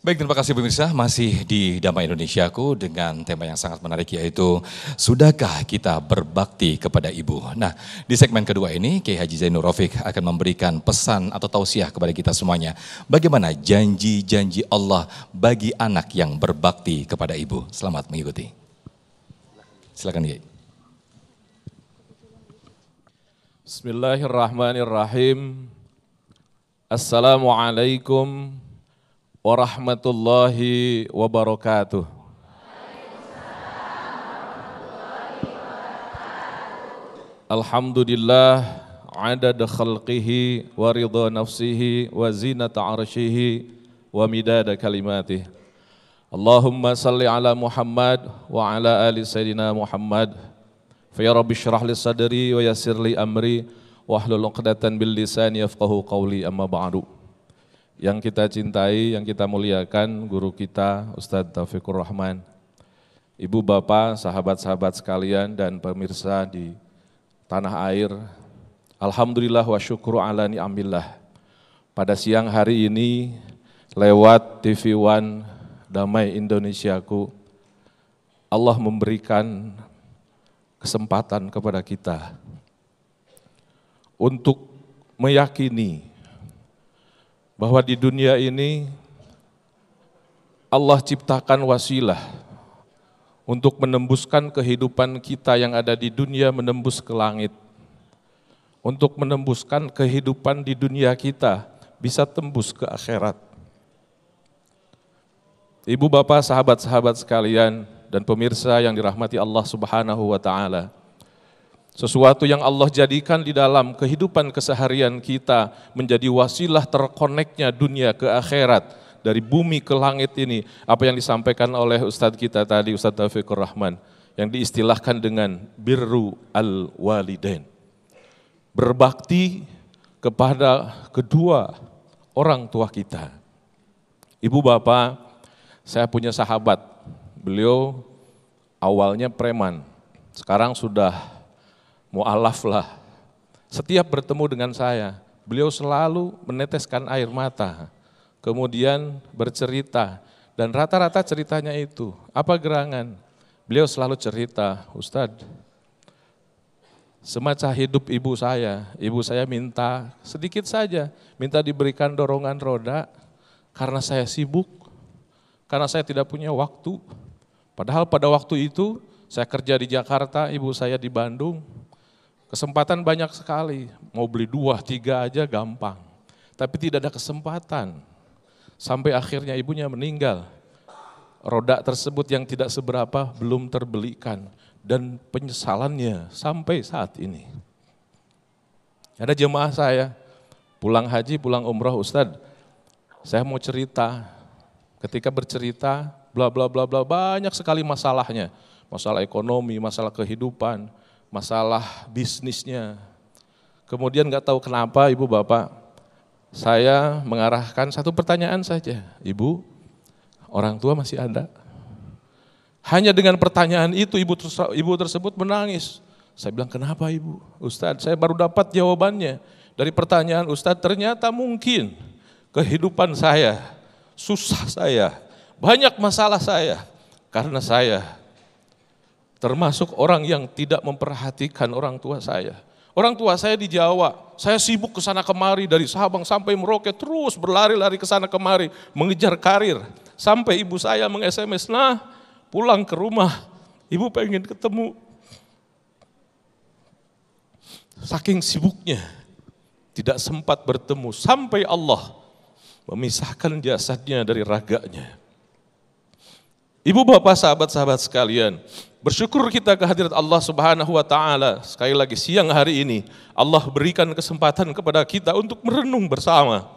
Baik, terima kasih pemirsa. Masih di Damai Indonesiaku dengan tema yang sangat menarik, yaitu sudahkah kita berbakti kepada ibu. Nah, di segmen kedua ini Kiai Haji Zainur Rafiq akan memberikan pesan atau tausiah kepada kita semuanya. Bagaimana janji-janji Allah bagi anak yang berbakti kepada ibu. Selamat mengikuti. Silakan Kiai. Bismillahirrahmanirrahim. Assalamualaikum warahmatullahi wabarakatuh. Alhamdulillah adada khalqihi wa ridha nafsihi wa zinata arshihi wa midada kalimatih. Allahumma salli ala Muhammad wa ala ali Sayyidina Muhammad. Fa ya Rabbi syrah li sadri wa yassir li amri wahlul 'uqdatan bil lisani yafqahu qawli, amma ba'du. Yang kita cintai, yang kita muliakan, guru kita Ustadz Taufikur Rahman, ibu bapak, sahabat-sahabat sekalian dan pemirsa di tanah air. Alhamdulillah wa syukru ala ni'amillah. Pada siang hari ini lewat TV One Damai Indonesiaku, Allah memberikan kesempatan kepada kita untuk meyakini bahwa di dunia ini Allah ciptakan wasilah untuk menembuskan kehidupan kita yang ada di dunia menembus ke langit. Untuk menembuskan kehidupan di dunia kita bisa tembus ke akhirat. Ibu bapak, sahabat-sahabat sekalian dan pemirsa yang dirahmati Allah Subhanahu wa taala. Sesuatu yang Allah jadikan di dalam kehidupan keseharian kita menjadi wasilah terkoneknya dunia ke akhirat, dari bumi ke langit ini. Apa yang disampaikan oleh Ustadz kita tadi, Ustadz Taufikur Rahman, yang diistilahkan dengan birru al-walidain. Berbakti kepada kedua orang tua kita. Ibu bapak, saya punya sahabat, beliau awalnya preman, sekarang sudah mu'alaf lah. Setiap bertemu dengan saya, beliau selalu meneteskan air mata, kemudian bercerita, dan rata-rata ceritanya itu, apa gerangan? Beliau selalu cerita, Ustadz, semasa hidup ibu saya minta sedikit saja, minta diberikan dorongan roda, karena saya sibuk, karena saya tidak punya waktu. Padahal pada waktu itu, saya kerja di Jakarta, ibu saya di Bandung. Kesempatan banyak sekali, mau beli 2, 3 aja gampang. Tapi tidak ada kesempatan. Sampai akhirnya ibunya meninggal. Roda tersebut yang tidak seberapa belum terbelikan. Dan penyesalannya sampai saat ini. Ada jemaah saya, pulang haji, pulang umroh, Ustadz, saya mau cerita. Ketika bercerita, bla bla bla bla, banyak sekali masalahnya. Masalah ekonomi, masalah kehidupan, masalah bisnisnya. Kemudian nggak tahu kenapa ibu bapak, saya mengarahkan satu pertanyaan saja. Ibu, orang tua masih ada? Hanya dengan pertanyaan itu ibu tersebut menangis. Saya bilang, kenapa ibu? Ustadz, saya baru dapat jawabannya. Dari pertanyaan Ustadz, ternyata mungkin kehidupan saya, susah saya, banyak masalah saya, karena saya termasuk orang yang tidak memperhatikan orang tua saya. Orang tua saya di Jawa, saya sibuk ke sana kemari dari Sabang sampai Merauke, terus berlari-lari ke sana kemari, mengejar karir. Sampai ibu saya meng-SMS, nah pulang ke rumah, ibu pengen ketemu. Saking sibuknya, tidak sempat bertemu, sampai Allah memisahkan jasadnya dari raganya. Ibu bapak, sahabat-sahabat sekalian, bersyukur kita kehadirat Allah Subhanahu wa taala. Sekali lagi siang hari ini Allah berikan kesempatan kepada kita untuk merenung bersama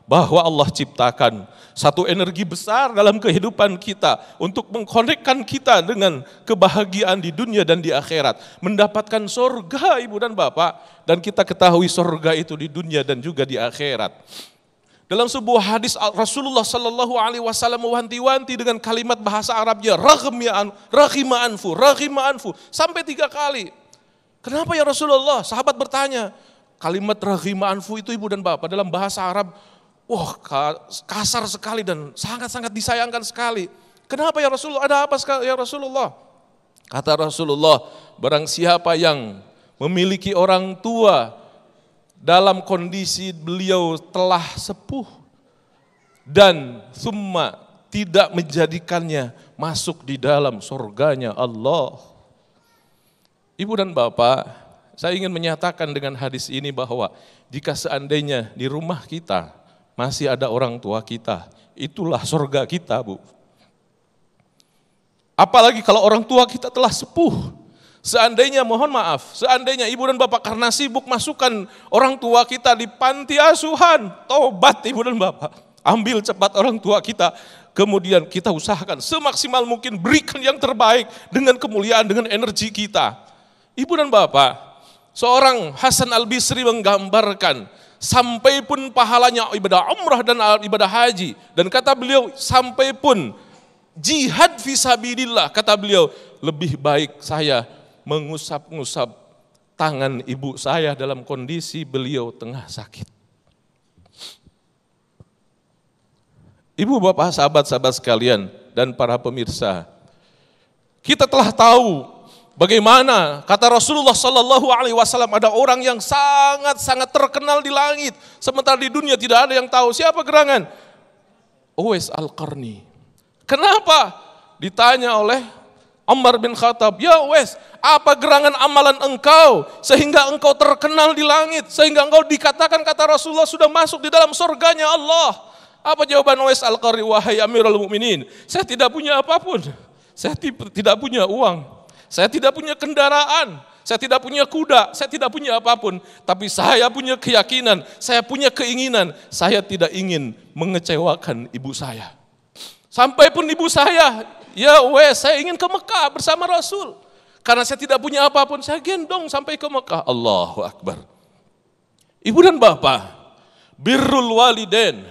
bahwa Allah ciptakan satu energi besar dalam kehidupan kita untuk mengkonekkan kita dengan kebahagiaan di dunia dan di akhirat, mendapatkan surga ibu dan bapak, dan kita ketahui surga itu di dunia dan juga di akhirat. Dalam sebuah hadis Rasulullah Sallallahu Alaihi Wasallam mewanti-wanti dengan kalimat bahasa Arabnya raghima anfu sampai 3 kali. Kenapa ya Rasulullah? Sahabat bertanya. Kalimat raghima anfu itu ibu dan bapak dalam bahasa Arab Wah, kasar sekali dan sangat-sangat disayangkan sekali. Kenapa ya Rasulullah? Ada apa ya Rasulullah? Kata Rasulullah, barang siapa yang memiliki orang tua dalam kondisi beliau telah sepuh dan summa tidak menjadikannya masuk di dalam surganya Allah. Ibu dan bapak, saya ingin menyatakan dengan hadis ini bahwa jika seandainya di rumah kita masih ada orang tua kita, itulah surga kita, Bu. Apalagi kalau orang tua kita telah sepuh. Seandainya, mohon maaf, seandainya ibu dan bapak karena sibuk masukkan orang tua kita di panti asuhan, tobat ibu dan bapak. Ambil cepat orang tua kita, kemudian kita usahakan semaksimal mungkin berikan yang terbaik dengan kemuliaan, dengan energi kita. Ibu dan bapak, seorang Hasan Al-Bisri menggambarkan, sampai pun pahalanya ibadah umrah dan ibadah haji. Dan kata beliau, sampai pun jihad fisabilillah, kata beliau, lebih baik saya mengusap-ngusap tangan ibu saya dalam kondisi beliau tengah sakit. Ibu bapak sahabat-sahabat sekalian dan para pemirsa, kita telah tahu bagaimana kata Rasulullah Sallallahu Alaihi Wasallam, ada orang yang sangat-sangat terkenal di langit, sementara di dunia tidak ada yang tahu. Siapa gerangan? Uwais Al-Qarni. Kenapa? Ditanya oleh Umar bin Khattab, ya Uwais, apa gerangan amalan engkau sehingga engkau terkenal di langit, sehingga engkau dikatakan kata Rasulullah sudah masuk di dalam surganya Allah? Apa jawaban Uwais Al-Qarni? Wahai Amirul Mukminin, saya tidak punya apapun, saya tidak punya uang, saya tidak punya kendaraan, saya tidak punya kuda, saya tidak punya apapun, tapi saya punya keyakinan, saya punya keinginan, saya tidak ingin mengecewakan ibu saya. Sampai pun ibu saya, ya Uwais, saya ingin ke Mekah bersama Rasul. Karena saya tidak punya apapun, saya gendong sampai ke Mekah. Allahu Akbar. Ibu dan bapak, birrul walidain,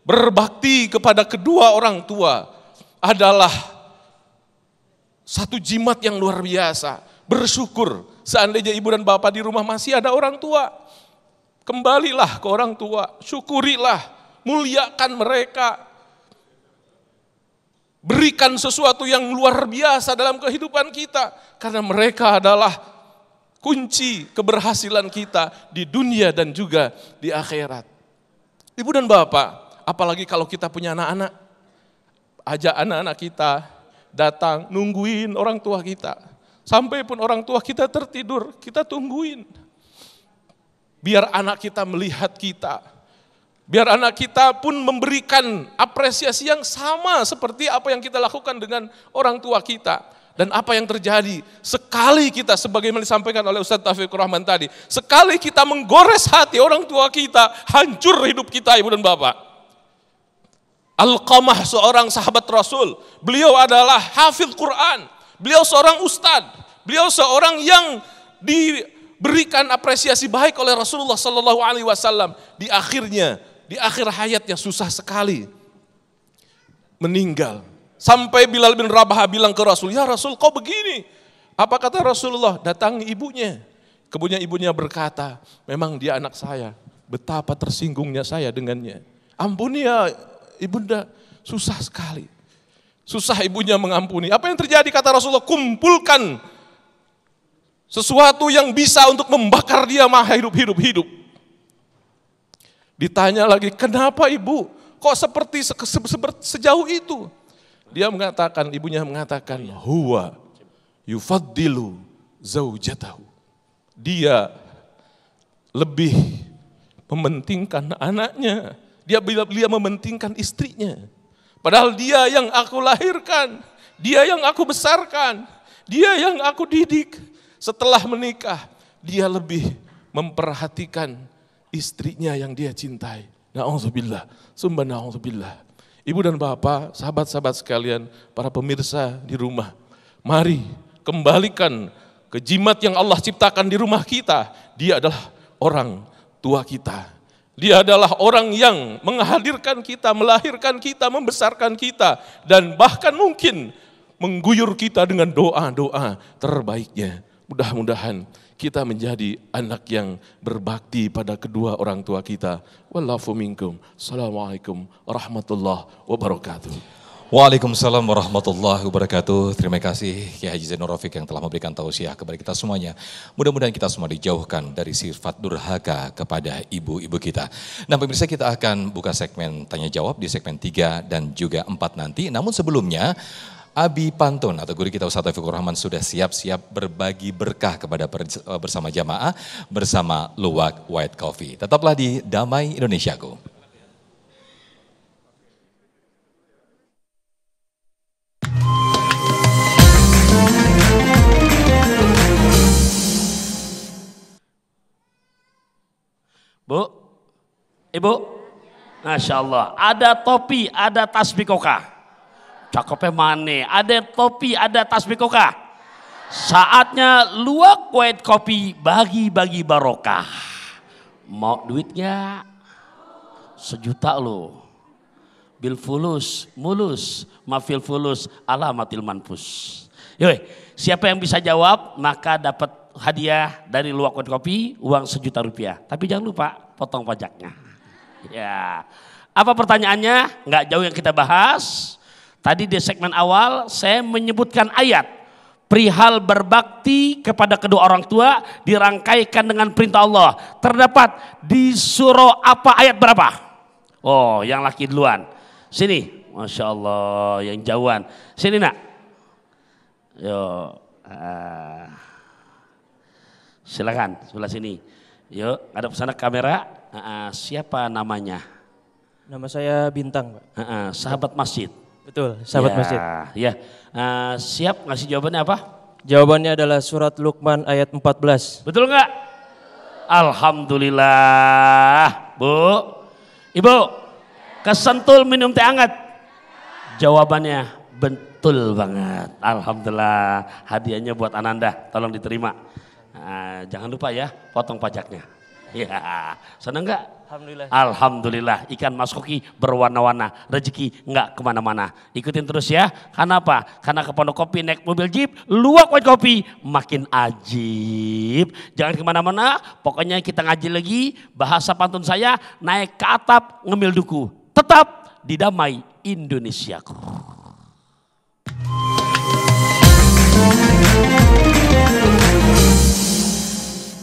berbakti kepada kedua orang tua adalah satu jimat yang luar biasa. Bersyukur seandainya ibu dan bapak di rumah masih ada orang tua. Kembalilah ke orang tua, syukurilah, muliakan mereka. Berikan sesuatu yang luar biasa dalam kehidupan kita. Karena mereka adalah kunci keberhasilan kita di dunia dan juga di akhirat. Ibu dan bapak, apalagi kalau kita punya anak-anak, ajak anak-anak kita datang nungguin orang tua kita. Sampai pun orang tua kita tertidur, kita tungguin. Biar anak kita melihat kita. Biar anak kita pun memberikan apresiasi yang sama seperti apa yang kita lakukan dengan orang tua kita. Dan apa yang terjadi, sekali kita sebagaimana disampaikan oleh Ustaz Taufikur Rahman tadi, sekali kita menggores hati orang tua kita, hancur hidup kita ibu dan bapak. Alqamah seorang sahabat Rasul, beliau adalah hafidz Quran, beliau seorang ustadz, beliau seorang yang diberikan apresiasi baik oleh Rasulullah Sallallahu Alaihi Wasallam. Di akhir hayatnya susah sekali meninggal. Sampai Bilal bin Rabah bilang ke Rasul, ya Rasul kok begini? Apa kata Rasulullah? Datangi ibunya. Kemudian ibunya berkata, memang dia anak saya. Betapa tersinggungnya saya dengannya. Ampuni ya ibunda, susah sekali. Susah ibunya mengampuni. Apa yang terjadi kata Rasulullah? Kumpulkan sesuatu yang bisa untuk membakar dia maha hidup. Ditanya lagi, kenapa ibu? Kok seperti sejauh itu? Ibunya mengatakan, huwa yufaddilu zaujatahu. Dia lebih mementingkan anaknya. Dia mementingkan istrinya. Padahal dia yang aku lahirkan, dia yang aku besarkan, dia yang aku didik. Setelah menikah, dia lebih memperhatikan istrinya yang dia cintai. Na'udzubillah, summa na'udzubillah. Ibu dan bapak, sahabat-sahabat sekalian, para pemirsa di rumah, mari kembalikan ke jimat yang Allah ciptakan di rumah kita. Dia adalah orang tua kita. Dia adalah orang yang menghadirkan kita, melahirkan kita, membesarkan kita, dan bahkan mungkin mengguyur kita dengan doa-doa terbaiknya. Mudah-mudahan kita menjadi anak yang berbakti pada kedua orang tua kita. Wallahu minkum. Assalamualaikum warahmatullahi wabarakatuh. Waalaikumsalam warahmatullahi wabarakatuh. Terima kasih Kiai Haji Zainur Rafiq yang telah memberikan tausiah kepada kita semuanya. Mudah-mudahan kita semua dijauhkan dari sifat durhaka kepada ibu-ibu kita. Nah pemirsa, kita akan buka segmen tanya jawab di segmen 3 dan juga 4 nanti. Namun sebelumnya Abi Pantun atau guru kita Ustaz Taufikur Rahman sudah siap-siap berbagi berkah kepada bersama jamaah bersama Luwak White Coffee. Tetaplah di Damai Indonesiaku. Bu, Ibu, Masya Allah, ada topi, ada tasbih kokah. Cakepnya mana? Ada topi, ada tasbih kokah. Saatnya Luwak White Coffee bagi-bagi barokah. Mau duitnya? 1 juta loh. Bil fulus, mulus, mafil fulus, alamatil manfus. Yoi, siapa yang bisa jawab maka dapat hadiah dari Luwak White Coffee uang 1 juta rupiah. Tapi jangan lupa potong pajaknya. Ya, apa pertanyaannya? Nggak jauh yang kita bahas. Tadi di segmen awal saya menyebutkan ayat perihal berbakti kepada kedua orang tua dirangkaikan dengan perintah Allah. Terdapat di surah apa ayat berapa? Oh, yang laki duluan. Sini, Masya Allah, yang jauhan. Sini nak. Yo, silakan sebelah sini. Yuk, ada pesana kamera. Siapa namanya? Nama saya Bintang, Pak. Sahabat masjid. Betul, sahabat masjid. Ya, siap ngasih jawabannya apa? Jawabannya adalah surat Luqman ayat 14. Betul nggak? Alhamdulillah, Bu. Ibu, kesentul minum teh hangat. Jawabannya betul banget. Alhamdulillah, hadiahnya buat Ananda, tolong diterima. Jangan lupa ya, potong pajaknya. Ya, seneng nggak? Alhamdulillah. Alhamdulillah, ikan mas koki berwarna-warna, rezeki nggak kemana-mana. Ikutin terus ya, karena apa? Karena ke Pondok Kopi naik mobil jeep, Luwak White Coffee makin ajib. Jangan kemana-mana, pokoknya kita ngaji lagi, bahasa pantun saya naik ke atap ngemil duku. Tetap di Damai Indonesiaku.